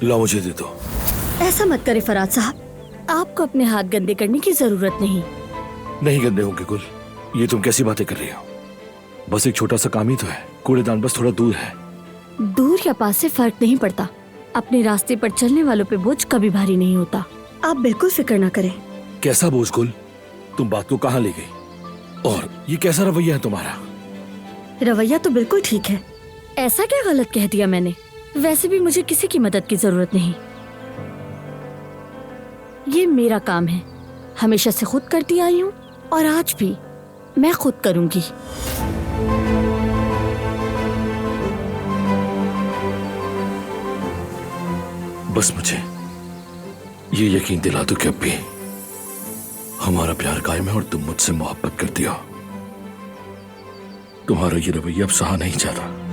ला मुझे दे दो। ऐसा मत करे फराज साहब, आपको अपने हाथ गंदे करने की जरूरत नहीं। नहीं गंदे होंगे गुल, ये तुम कैसी बातें कर रही हो? बस एक छोटा सा काम ही तो है, कूड़ेदान बस थोड़ा दूर है। दूर या पास से फर्क नहीं पड़ता, अपने रास्ते पर चलने वालों पे बोझ कभी भारी नहीं होता। आप बिल्कुल फिक्र ना करें। कैसा बोझ गुल? तुम बात को कहाँ ले गई? और ये कैसा रवैया है तुम्हारा? रवैया तो बिल्कुल ठीक है। ऐसा क्या गलत कह दिया मैंने? वैसे भी मुझे किसी की मदद की जरूरत नहीं, ये मेरा काम है। हमेशा से खुद करती आई हूँ और आज भी मैं खुद करूंगी। बस मुझे ये यकीन दिला दो कि अब भी हमारा प्यार कायम है और तुम मुझसे मोहब्बत करती हो। तुम्हारा ये रवैया अब सहा नहीं जाता।